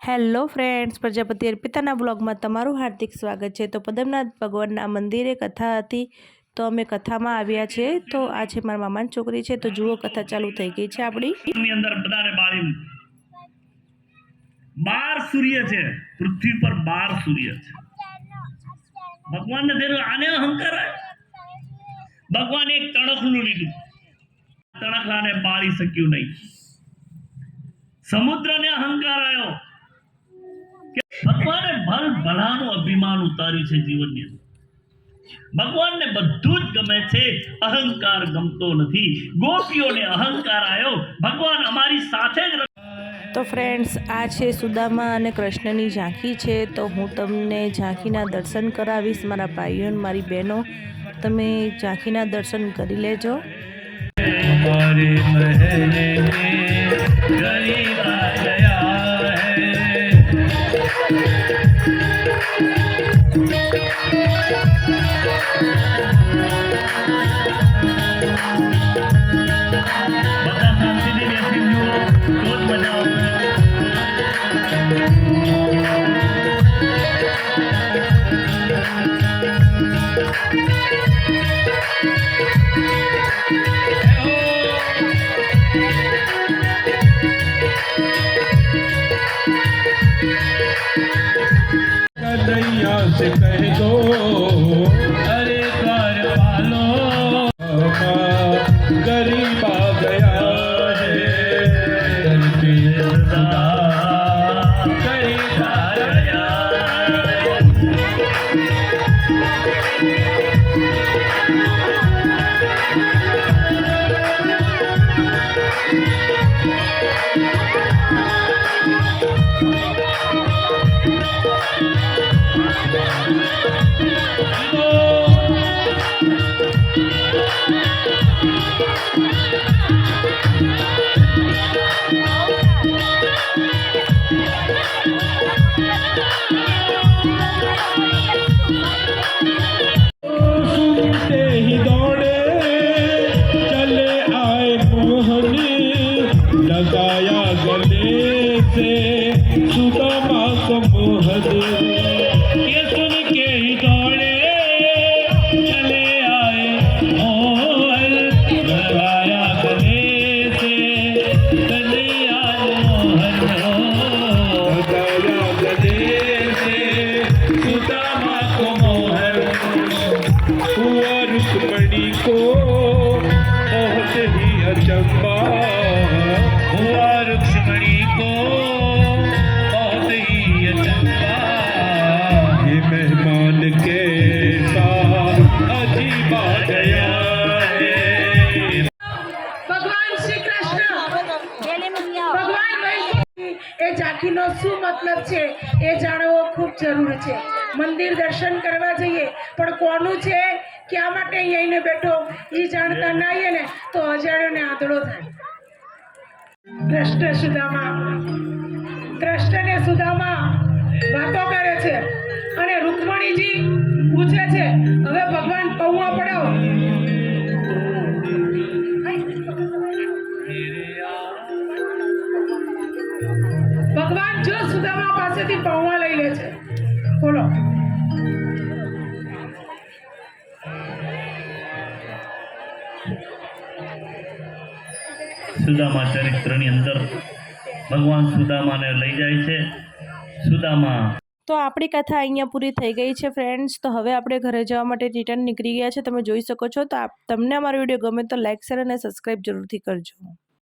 Hello friends, Prajapati અર્પિતાના બ્લોગમાં તમારું હાર્દિક સ્વાગત છે। તો પદ્મનાથ ભગવાનના મંદિરે કથા હતી, તો અમે કથામાં આવ્યા છે। તો આ છે મારા મામાની છોકરી છે, તો જુઓ કથા ચાલુ થઈ ગઈ છે આપણી। અંદર બધાને બાળી 12 સૂર્ય છે પૃથ્વી પર, 12 સૂર્ય છે। ભગવાનને દેરો આને અહંકાર ભગવાને એક તણખલું લીધું, તણખલાને બાળી શક્યું નહીં। સમુદ્રને અહંકાર આવ્યો, ભગવાને ભલ ભલાનું અભિમાન ઉતાર્યું છે જીવનની અંદર। ભગવાનને બધું જ ગમે છે, અહંકાર ગમતો નથી। ગોપીઓને અહંકાર આવ્યો, ભગવાન અમારી સાથે જ। તો ફ્રેન્ડ્સ, આ છે સુદામા અને કૃષ્ણની ઝાંખી છે। તો હું તમને ઝાંખીના દર્શન કરાવીશ। મારા ભાઈઓ અને મારી બહેનો, તમે ઝાંખીના દર્શન કરી લેજો। कन्हैया से कह दो अरे द्वार पालो, गरीब आ गया है गरीब आ गया। सुनते ही दौड़े चले आए मोहनी, लगाया गले से सुदामा को मोहन। ये सुन के ही दौड़े चले आए मोहन, लगाया गले से कन्हैया मोहन, लगाया गले से सुदामा को मोहन। हुआ रुक्मणी को बहुत ही अचंबा, हुआ रुक्मणी को बहुत ही अचंबा। ये मेहमान कैसा अजीब आ गया है। भगवान श्री कृष्ण भगवान ए झांकीनो શું મતલબ છે એ જાણવો ખૂબ જરૂરી છે। મંદિર દર્શન કરવા જઈએ, પણ કોનું છે, ક્યાં માટે અહીંયા બેઠો એ જાણતા ના આવીએ ને તો અજાણ્યોને આંધળો થાય। કૃષ્ણ ને સુદામા વાતો કરે છે અને રૂકમણીજી પૂછે છે, હવે ભગવાન પૌવા પડાવો। ભગવાન જો સુદામા પાસેથી પૌવા લઈ લે છે। બોલો, સુદામા ચરિત્રની અંદર ભગવાન સુદામાને લઈ જાય છે। સુદામા તો આપણી કથા અહીંયા પૂરી થઈ ગઈ છે ફ્રેન્ડ્સ। તો હવે આપણે ઘરે જવા માટે રિટર્ન નીકળી ગયા છે, તમે જોઈ શકો છો। તો તમને અમારો વિડીયો ગમે તો લાઇક, શેર અને સબસ્ક્રાઈબ જરૂરથી કરજો।